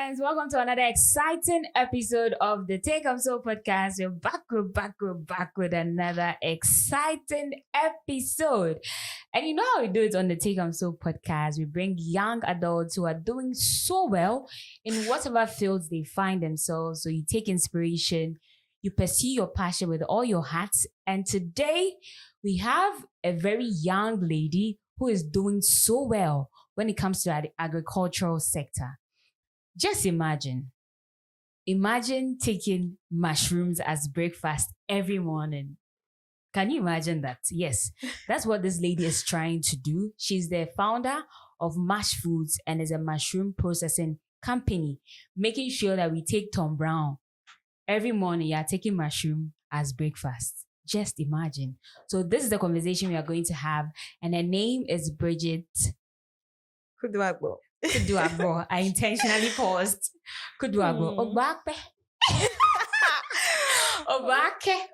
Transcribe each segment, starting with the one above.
friends. Welcome to another exciting episode of the Take Up So podcast. We're back with another exciting episode. And you know how we do it on the Take Up So podcast. We bring young adults who are doing so well in whatever fields they find themselves. So you take inspiration, you pursue your passion with all your hearts. And today we have a very young lady who is doing so well when it comes to the agricultural sector. Just imagine taking mushrooms as breakfast every morning. Can you imagine that? Yes, that's what this lady is trying to do. She's the founder of Mush Foods and is a mushroom processing company, making sure that we take Tom Brown. Every morning, you are taking mushroom as breakfast. Just imagine. So this is the conversation we are going to have. And her name is Bridget Kudoagbo. I intentionally paused. Kudoagbo. Obake.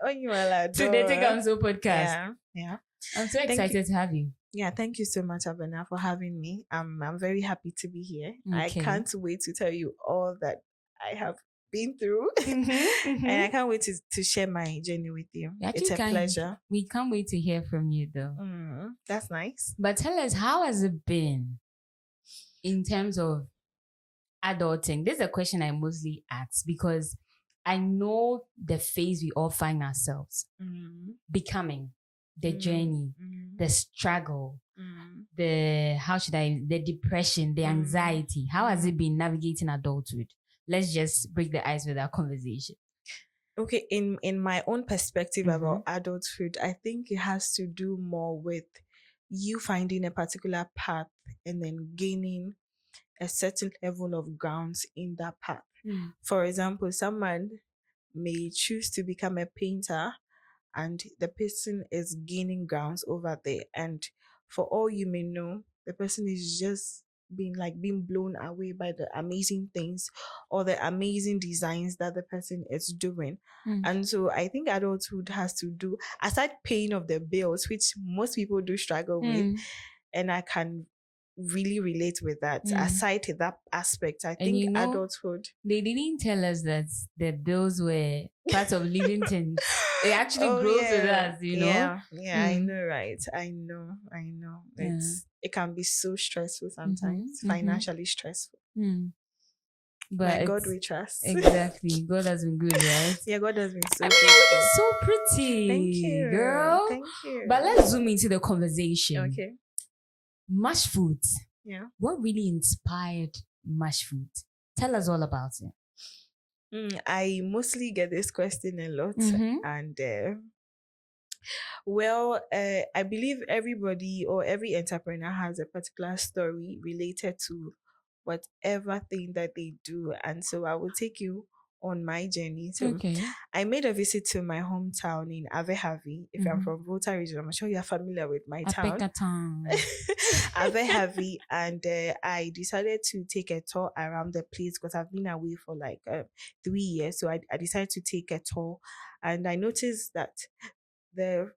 Oh, you are allowed. To the Take On So podcast. Yeah. I'm so excited to have you. Yeah, thank you so much, Abena, for having me. I'm very happy to be here. Okay. I can't wait to tell you all that I have been through. And I can't wait to share my journey with you. It's a pleasure. We can't wait to hear from you though. That's nice. But tell us, how has it been in terms of adulting? This is a question I mostly ask because I know the phase we all find ourselves becoming, the journey, the struggle, the depression, the anxiety. How has it been navigating adulthood? Let's just break the ice with our conversation. Okay, in my own perspective about adulthood, I think it has to do more with you finding a particular path and then gaining a certain level of grounds in that path. For example, someone may choose to become a painter and the person is gaining grounds over there. And for all you may know, the person is just being blown away by the amazing things or the amazing designs that the person is doing. And so I think adulthood has to do, aside paying of the bills, which most people do struggle with, and I can really relate with that. Aside to that aspect, I think adulthood. They didn't tell us that the bills were part of living things. It actually grows with us, you know? Yeah, I know, right? I know. It can be so stressful sometimes, financially stressful. But God we trust. Exactly. God has been good, right? Yeah, God has been so good. Looking so pretty. Thank you, girl. Thank you. But let's zoom into the conversation. Okay. Mush Foods. Yeah. What really inspired Mush Foods? Tell us all about it. I mostly get this question a lot. And I believe everybody or every entrepreneur has a particular story related to whatever thing that they do. And so I will take you on my journey. So I made a visit to my hometown in Avehavi. If I'm from Volta region, I'm sure you're familiar with my town. Avehavi. And I decided to take a tour around the place because I've been away for 3 years. So I decided to take a tour, and I noticed that the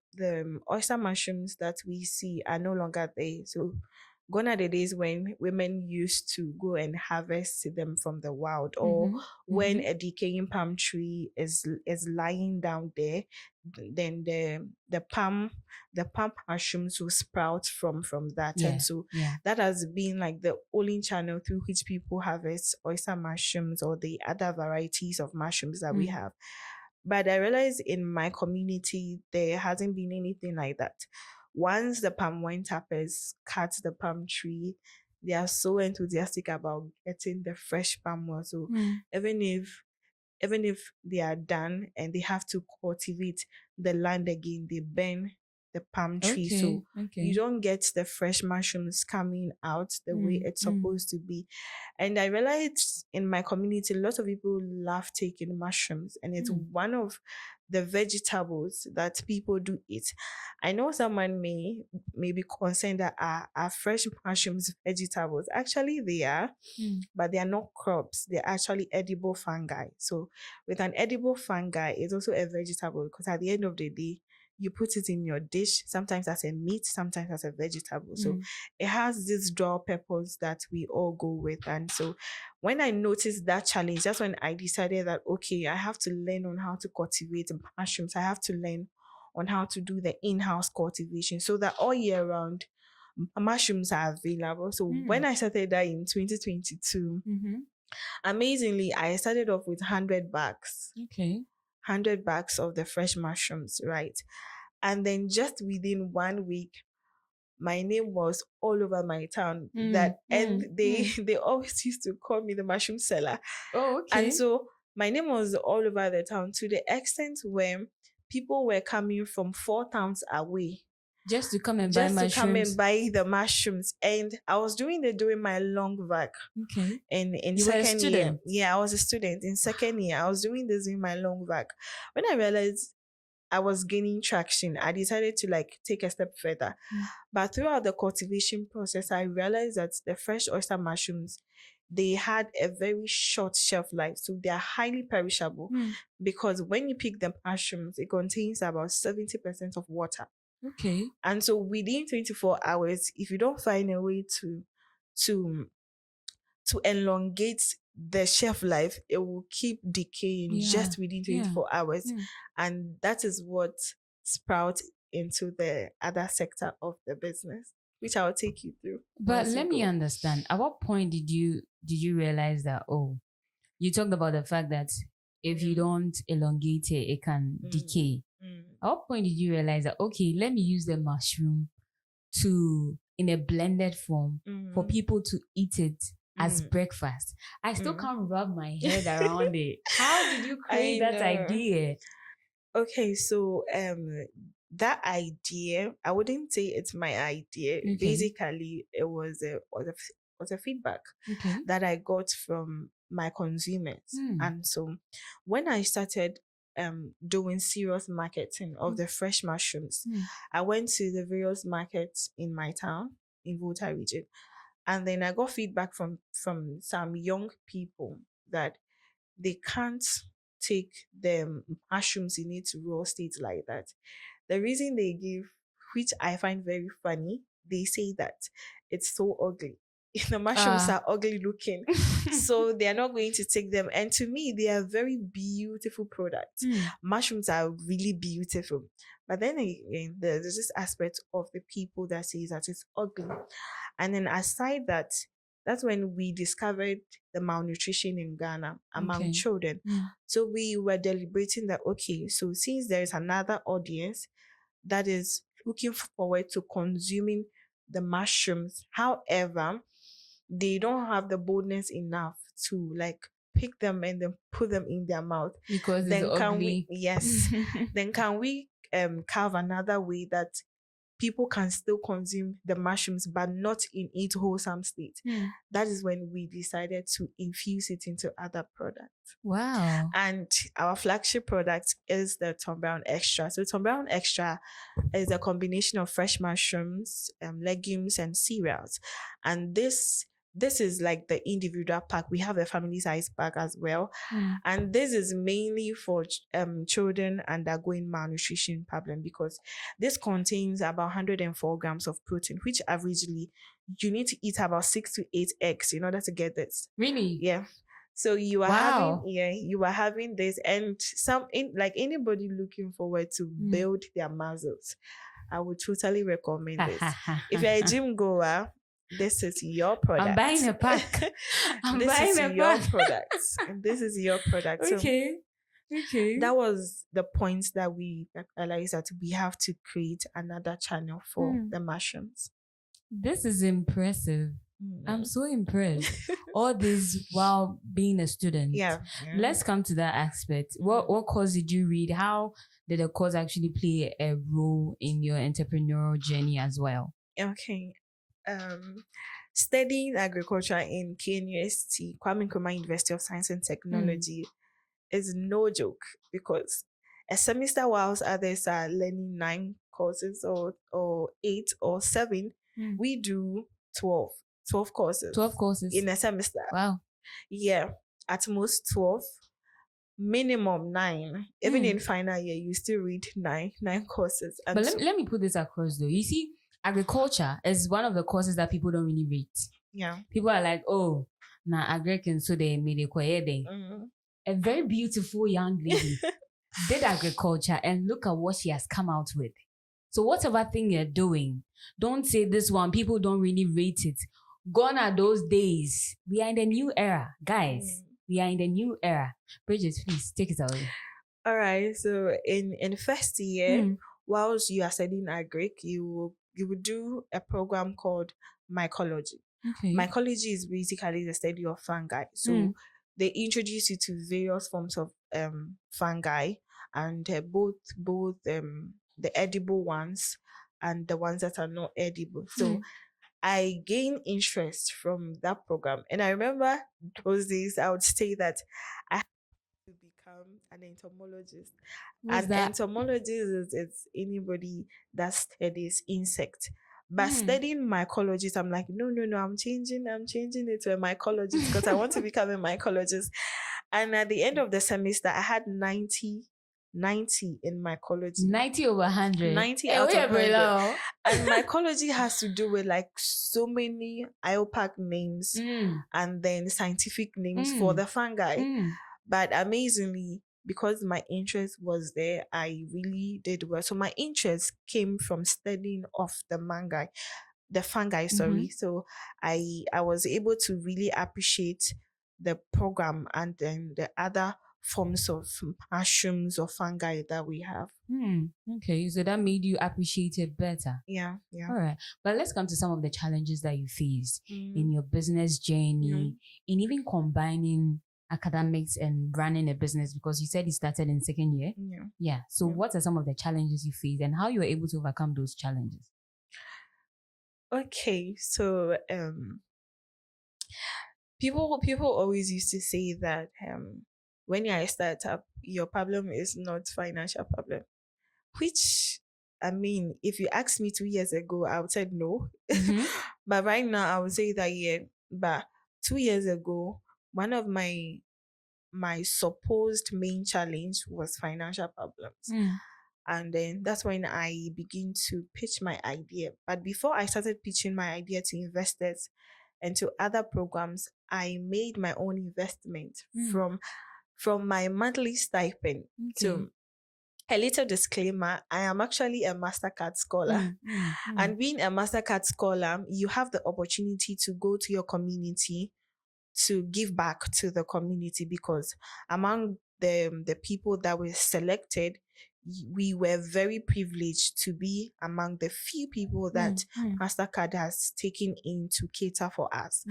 oyster mushrooms that we see are no longer there. So gone are the days when women used to go and harvest them from the wild, or when a decaying palm tree is lying down there, then the palm mushrooms will sprout from that. And so that has been the only channel through which people harvest oyster mushrooms or the other varieties of mushrooms that we have. But I realized in my community there hasn't been anything like that. Once the palm wine tappers cut the palm tree, they are so enthusiastic about getting the fresh palm oil. So even if they are done and they have to cultivate the land again, they burn the palm tree. So you don't get the fresh mushrooms coming out the way it's supposed to be. And I realized in my community, a lot of people love taking mushrooms, and it's one of the vegetables that people do eat. I know someone may be concerned that are fresh mushrooms vegetables. Actually, they are, but they are not crops. They're actually edible fungi. So with an edible fungi, it's also a vegetable because at the end of the day, you put it in your dish, sometimes as a meat, sometimes as a vegetable. So Mm. it has this dual purpose that we all go with. And so when I noticed that challenge, that's when I decided that, okay, I have to learn on how to cultivate mushrooms. I have to learn on how to do the in-house cultivation so that all year round mushrooms are available. So when I started that in 2022, Mm-hmm. amazingly, I started off with 100 bags. Okay. 100 bags of the fresh mushrooms, right? And then just within 1 week, my name was all over my town. They always used to call me the mushroom seller. Oh, okay. And so my name was all over the town to the extent where people were coming from 4 towns away Just to come and buy just to come mushrooms. and buy the mushrooms. And I was doing my long vac. Okay. In You were a second year. student? Yeah, I was a student. In second year, I was doing this in my long vac. When I realized I was gaining traction, I decided to take a step further. But throughout the cultivation process, I realized that the fresh oyster mushrooms, they had a very short shelf life. So they are highly perishable because when you pick the mushrooms, it contains about 70% of water. Okay. And so within 24 hours, if you don't find a way to elongate the shelf life, it will keep decaying just within 24 hours. And that is what sprouts into the other sector of the business, which I'll take you through. But let me understand. At what point did you realize that, you talked about the fact that if you don't elongate it, it can decay. At what point did you realize that, okay, let me use the mushroom in a blended form for people to eat it as breakfast? I still can't wrap my head around it. How did you create that idea? Okay, so that idea, I wouldn't say it's my idea. Okay. Basically, it was a feedback that I got from my consumers. And so when I started doing serious marketing of the fresh mushrooms, I went to the various markets in my town, in Volta region, and then I got feedback from some young people that they can't take the mushrooms in its raw state like that. The reason they give, which I find very funny, they say that it's so ugly. The mushrooms are ugly looking, so they are not going to take them. And to me, they are very beautiful products. Mushrooms are really beautiful. But then again, there's this aspect of the people that says that it's ugly. And then aside that, that's when we discovered the malnutrition in Ghana among children. So we were deliberating that, okay, so since there is another audience that is looking forward to consuming the mushrooms, however, they don't have the boldness enough to pick them and then put them in their mouth. Because then it's ugly. Then can we carve another way that people can still consume the mushrooms but not in its wholesome state? That is when we decided to infuse it into other products. Wow. And our flagship product is the Tom Brown Extra. So Tom Brown Extra is a combination of fresh mushrooms, legumes, and cereals. And this is like the individual pack. We have a family size pack as well. And this is mainly for children undergoing malnutrition problem, because this contains about 104 grams of protein, which averagely you need to eat about 6 to 8 eggs in order to get this. Really? Yeah. So you are having this, and anybody looking forward to build their muscles, I would totally recommend this. If you're a gym goer, this is your product. I'm buying a pack. This is your product. This is your product. Okay. Okay. That was the point that we realized that we have to create another channel for the mushrooms. This is impressive. I'm so impressed. All this while being a student. Yeah. Let's come to that aspect. What course did you read? How did the course actually play a role in your entrepreneurial journey as well? Okay. Studying agriculture in KNUST, Kwame Nkrumah University of Science and Technology, is no joke, because a semester, whilst others are learning 9 courses or 8 or 7, we do 12 courses. 12 courses in a semester. Wow. Yeah, at most 12. minimum 9. Even in final year, you still read nine courses. And but let me put this across though. You see, agriculture is one of the courses that people don't really rate. Yeah. People are like, oh, na agriculture, so they made a A very beautiful young lady did agriculture, and look at what she has come out with. So whatever thing you're doing, don't say this one, people don't really rate it. Gone are those days. We are in the new era, guys. We are in the new era. Bridget, please take it away. All right. So in first year, whilst you are studying agric, you would do a program called mycology. Okay. Mycology is basically the study of fungi. So they introduce you to various forms of fungi, and both the edible ones and the ones that are not edible. So I gained interest from that program. And I remember those days I would say that I had to become an entomologist. Entomologist is anybody that studies insects. But studying mycologist, I'm like, no, I'm changing it to a mycologist because I want to become a mycologist. And at the end of the semester, I had 90 in mycology. 90 over 100. 90 out of 100. And mycology has to do with like so many IOPAC names and then scientific names for the fungi. But amazingly, because my interest was there, I really did well. So my interest came from studying of the fungi, sorry. So I was able to really appreciate the program and then the other forms of mushrooms or fungi that we have. Okay, so that made you appreciate it better. Yeah. All right, but let's come to some of the challenges that you faced in your business journey, in even combining academics and running a business, because you said you started in second year. Yeah. So what are some of the challenges you faced and how you were able to overcome those challenges? Okay, so people always used to say that when you're a startup, your problem is not financial problem, which, I mean, if you asked me 2 years ago, I would say no. But right now, I would say that, yeah. But 2 years ago, one of my supposed main challenge was financial problems. And then that's when I begin to pitch my idea. But before I started pitching my idea to investors and to other programs, I made my own investment from my monthly stipend. So a little disclaimer, I am actually a MasterCard scholar. And being a MasterCard scholar, you have the opportunity to go to your community to give back to the community, because among the people that were selected, we were very privileged to be among the few people that MasterCard has taken in to cater for us.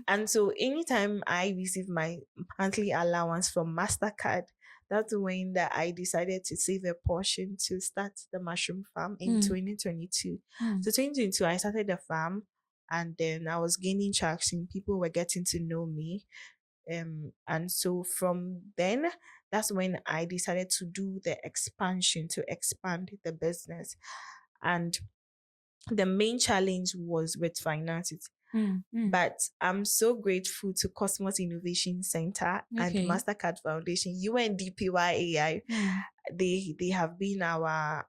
And so anytime I receive my monthly allowance from MasterCard, that's when that I decided to save a portion to start the mushroom farm in 2022. So 2022, I started the farm, and then I was gaining traction. People were getting to know me. And so from then, that's when I decided to do the expansion, to expand the business. And the main challenge was with finances. But I'm so grateful to Cosmos Innovation Center and MasterCard Foundation, UNDPYAI. They have been our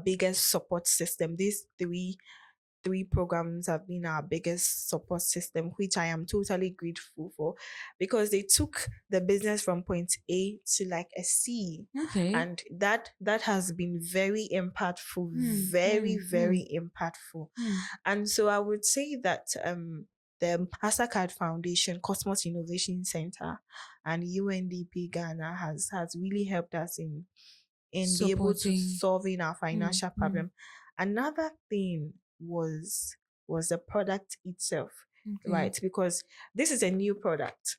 biggest support system. These three programs have been our biggest support system, which I am totally grateful for, because they took the business from point A to like a C. And that has been very impactful, very impactful. And so I would say that the MasterCard Foundation, Cosmos Innovation Center, and UNDP Ghana has really helped us in be able to solving our financial problem. Another thing was the product itself, right? Because this is a new product,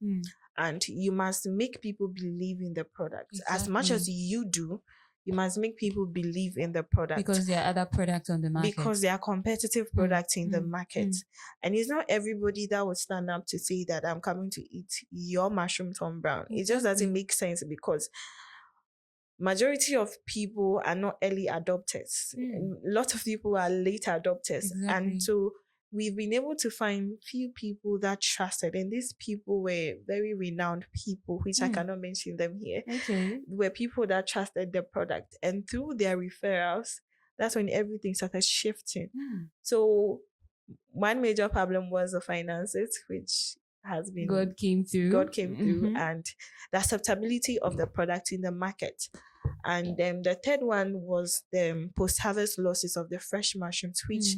and you must make people believe in the product as much as you do. You must make people believe in the product, because there are other products on the market, because there are competitive products in the market. And it's not everybody that would stand up to say that I'm coming to eat your mushroom Tom Brown. It just doesn't make sense, because majority of people are not early adopters. A lot of people are late adopters. And so we've been able to find few people that trusted, and these people were very renowned people, which I cannot mention them here. Okay. Were people that trusted the product, and through their referrals, that's when everything started shifting. So one major problem was the finances, which has been God came through. and the acceptability of the product in the market. And then the third one was the post-harvest losses of the fresh mushrooms, which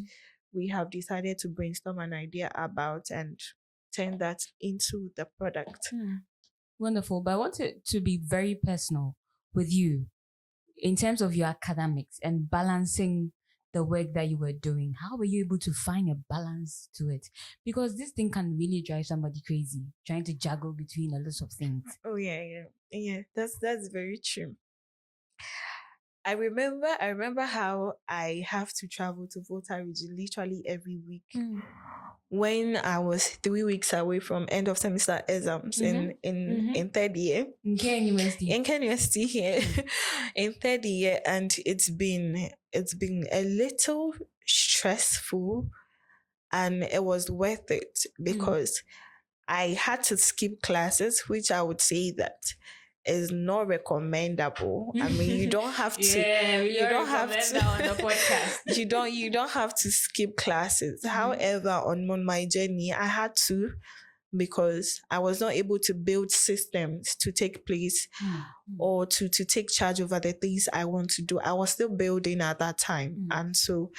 we have decided to brainstorm an idea about and turn that into the product. Wonderful. But I want it to be very personal with you in terms of your academics and balancing the work that you were doing. How were you able to find a balance to it? Because this thing can really drive somebody crazy, trying to juggle between a lot of things. Oh yeah. That's very true. I remember how I have to travel to Volta region literally every week. When I was 3 weeks away from end of semester exams in third year. In Ken University here. In third year, and it's been a little stressful, and it was worth it because I had to skip classes, which I would say that is not recommendable. I mean, you don't have to. You don't have to on the podcast. You don't have to skip classes. However, on my journey, I had to, because I was not able to build systems to take place or to take charge over the things I want to do. I was still building at that time, and so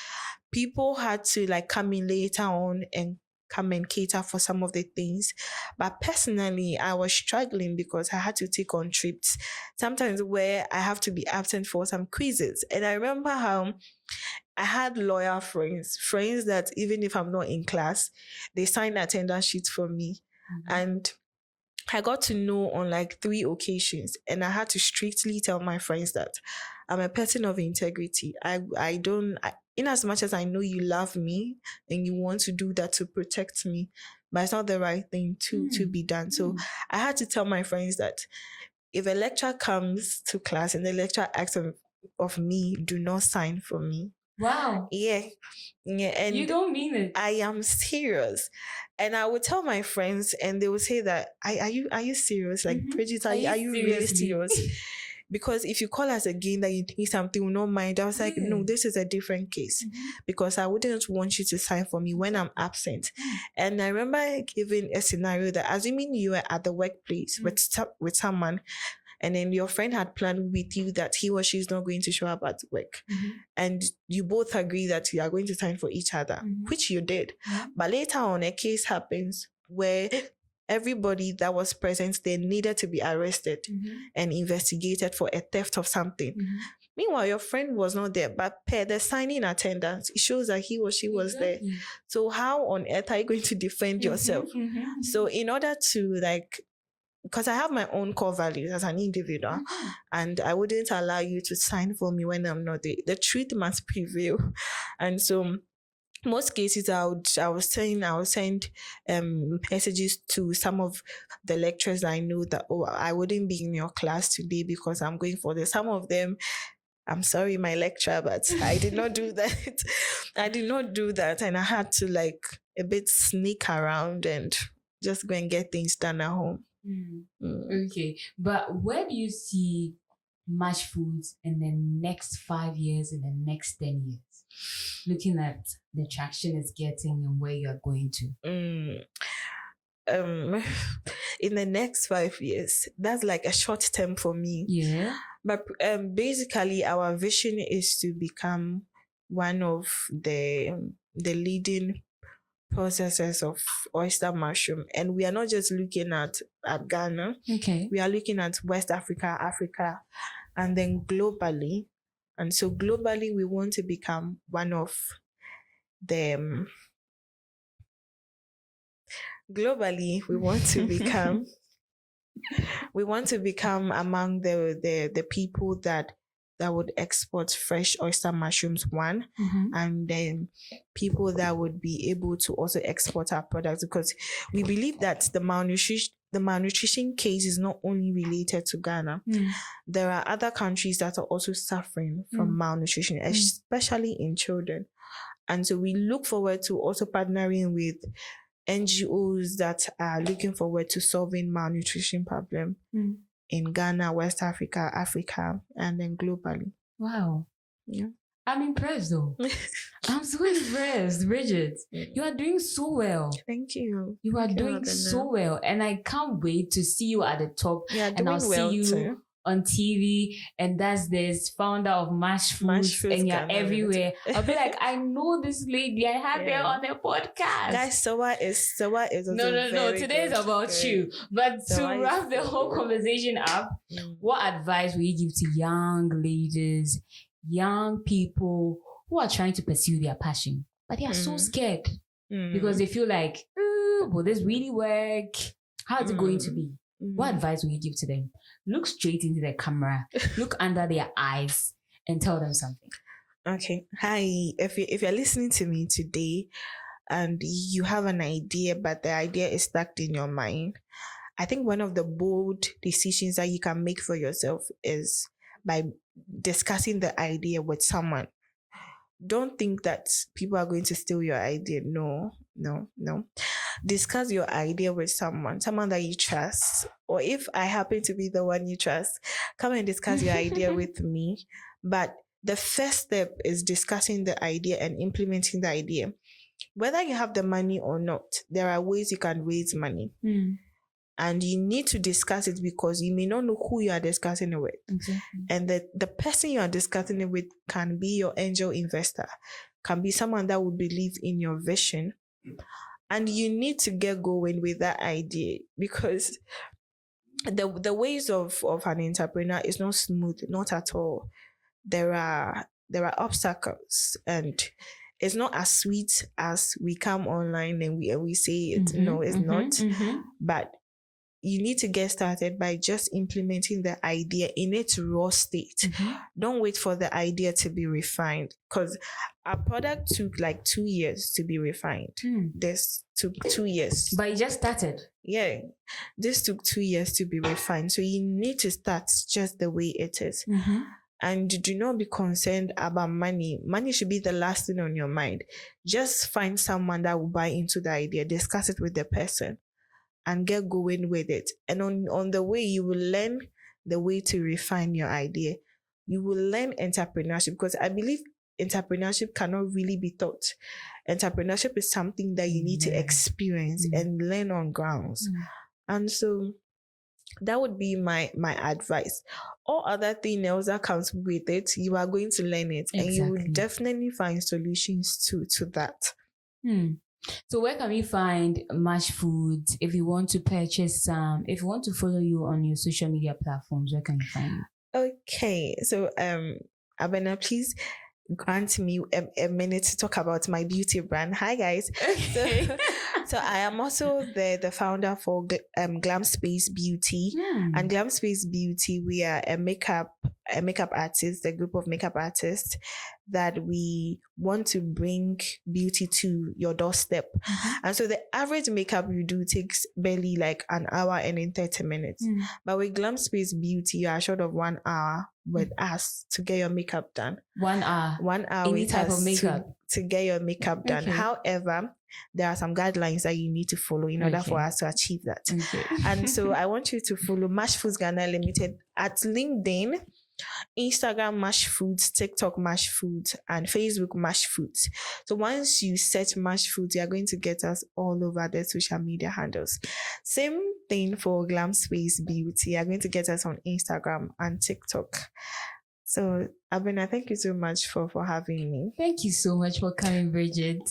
people had to like come in later on and come and cater for some of the things. But personally, I was struggling because I had to take on trips, sometimes where I have to be absent for some quizzes. And I remember how I had loyal friends that even if I'm not in class, they signed attendance sheets for me. And I got to know on like 3 occasions, and I had to strictly tell my friends that I'm a person of integrity. I don't, in as much as I know you love me and you want to do that to protect me, but it's not the right thing to be done. So I had to tell my friends that if a lecturer comes to class and the lecturer asks of me, do not sign for me. Wow. Yeah. And you don't mean it. I am serious. And I would tell my friends, and they would say that, are you serious? Like, Bridget, are you really serious? Because if you call us again that you think something will not mind, I was like, no, this is a different case. Because I wouldn't want you to sign for me when I'm absent. And I remember giving a scenario that, assuming you were at the workplace with someone, and then your friend had planned with you that he or she is not going to show up at work. And you both agree that you are going to sign for each other, which you did. But later on, a case happens where everybody that was present, they needed to be arrested and investigated for a theft of something. Meanwhile, your friend was not there, but per the signing attendance, it shows that he or she was there. So how on earth are you going to defend yourself? So in order to because I have my own core values as an individual, and I wouldn't allow you to sign for me when I'm not there. The truth must prevail. And so most cases I would send messages to some of the lecturers I know that, I wouldn't be in your class today because I'm going for this. Some of them, I'm sorry, my lecturer, but I did not do that. I did not do that. And I had to a bit sneak around and just go and get things done at home. Okay. But where do you see Mush Foods in the next 5 years, in the next 10 years? Looking at the traction it's getting and where you're going to. In the next 5 years, that's like a short term for me. Yeah. But basically, our vision is to become one of the leading processors of oyster mushroom, and we are not just looking at Ghana. Okay. We are looking at West Africa, and then globally. And so globally, we want to become one of them. Globally, we want to become. We want to become among the people that would export fresh oyster mushrooms, and then people that would be able to also export our products, because we believe that the malnutrition case is not only related to Ghana. There are other countries that are also suffering from malnutrition, especially in children. And so we look forward to also partnering with NGOs that are looking forward to solving malnutrition problem in Ghana, West Africa, Africa, and then globally. Wow. Yeah. I'm impressed though. I'm so impressed, Bridget. You are doing so well. Thank you. You are Thank you, doing so well. And I can't wait to see you at the top. Yeah, and I'll well see you too. on TV. And that's this founder of Mush Foods. And you're everywhere. I'll be like, I know this lady. I had her on the podcast. Guys, Sawa is No. Today is about you. But Sawa to wrap the whole conversation up, what advice will you give to young ladies, young people who are trying to pursue their passion, but they are so scared because they feel like, will this really work? How is it going to be? What advice will you give to them? Look straight into the camera, look under their eyes, and tell them something. Okay. Hi. If you're listening to me today and you have an idea, but the idea is stuck in your mind, I think one of the bold decisions that you can make for yourself is by discussing the idea with someone. Don't think that people are going to steal your idea. No. Discuss your idea with someone that you trust. Or if I happen to be the one you trust, come and discuss your idea with me. But the first step is discussing the idea and implementing the idea. Whether you have the money or not, there are ways you can raise money. And you need to discuss it because you may not know who you are discussing it with. Exactly. And the person you are discussing it with can be your angel investor, can be someone that would believe in your vision. And you need to get going with that idea because the ways of an entrepreneur is not smooth, not at all. There are obstacles, and it's not as sweet as we come online and we say it. No, it's not. But you need to get started by just implementing the idea in its raw state. Don't wait for the idea to be refined, because our product took like 2 years to be refined. This took 2 years. But you just started. Yeah. This took 2 years to be refined. So you need to start just the way it is. And do not be concerned about money. Money should be the last thing on your mind. Just find someone that will buy into the idea, discuss it with the person, and get going with it. And on the way, you will learn the way to refine your idea. You will learn entrepreneurship, because I believe entrepreneurship cannot really be taught. Entrepreneurship is something that you need to experience and learn on grounds. And so that would be my advice. All other thing else that comes with it, you are going to learn it. Exactly. And you will definitely find solutions to that. So where can we find Mush Foods? If you want to purchase some, if you want to follow you on your social media platforms, where can you find you? Okay. So Abena, please grant me a minute to talk about my beauty brand. Hi guys. So I am also the founder for Glam Space Beauty. And Glam Space Beauty, we are a makeup artist, a group of makeup artists that we want to bring beauty to your doorstep. And so the average makeup you do takes barely like an hour and in 30 minutes. But with Glam Space Beauty, you are short of 1 hour with us to get your makeup done. 1 hour. 1 hour Any with type us of makeup to get your makeup done. However, there are some guidelines that you need to follow in order for us to achieve that. And so I want you to follow Mush Foods Ghana Limited at LinkedIn, Instagram Mush Foods, TikTok Mush Foods, and Facebook Mush Foods. So once you search Mush Foods, you are going to get us all over the social media handles. Same thing for Glam Space Beauty. You are going to get us on Instagram and TikTok. So Abena, thank you so much for having me. Thank you so much for coming, Bridget.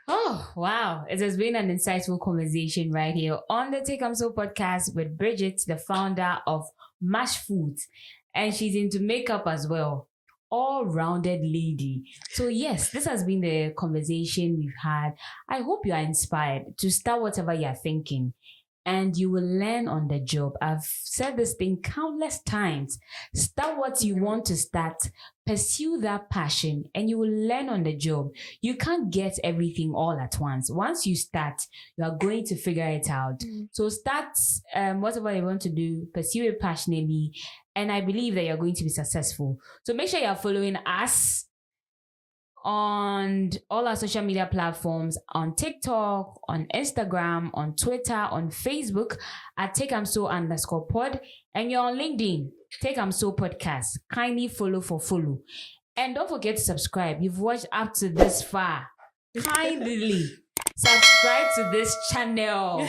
Oh, wow. It has been an insightful conversation right here on the Take So podcast with Bridget, the founder of Mush Foods. And she's into makeup as well. All-rounded lady. So yes, this has been the conversation we've had. I hope you are inspired to start whatever you're thinking. And you will learn on the job. I've said this thing countless times. Start what you want to start. Pursue that passion and you will learn on the job. You can't get everything all at once. Once you start, you are going to figure it out. So start whatever you want to do. Pursue it passionately. And I believe that you're going to be successful. So make sure you're following us on all our social media platforms, on TikTok, on Instagram, on Twitter, on Facebook at takeamso_pod. And you're on LinkedIn, Take Am So Podcast. Kindly follow. And don't forget to subscribe. You've watched up to this far. Kindly subscribe to this channel.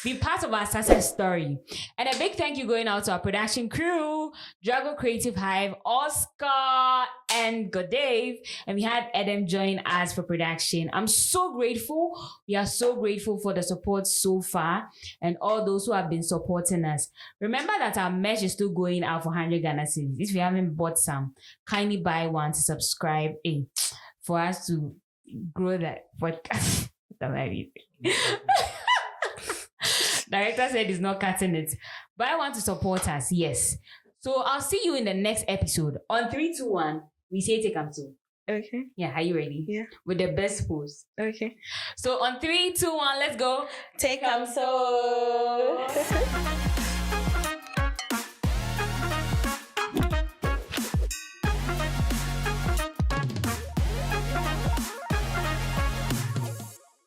Be part of our success story. And a big thank you going out to our production crew, Drago Creative Hive, Oscar, and Good Dave. And we had Adam join us for production. I'm so grateful. We are so grateful for the support so far and all those who have been supporting us. Remember that our merch is still going out for 100 Ghana cedis. If you haven't bought some, kindly buy one to subscribe for us to grow that podcast. Director said he's not cutting it. But I want to support us, yes. So I'll see you in the next episode. On 3, 2, 1, we say Take Am So. Okay. Yeah, are you ready? Yeah. With the best pose. Okay. So on 3, 2, 1, let's go. Take Am So.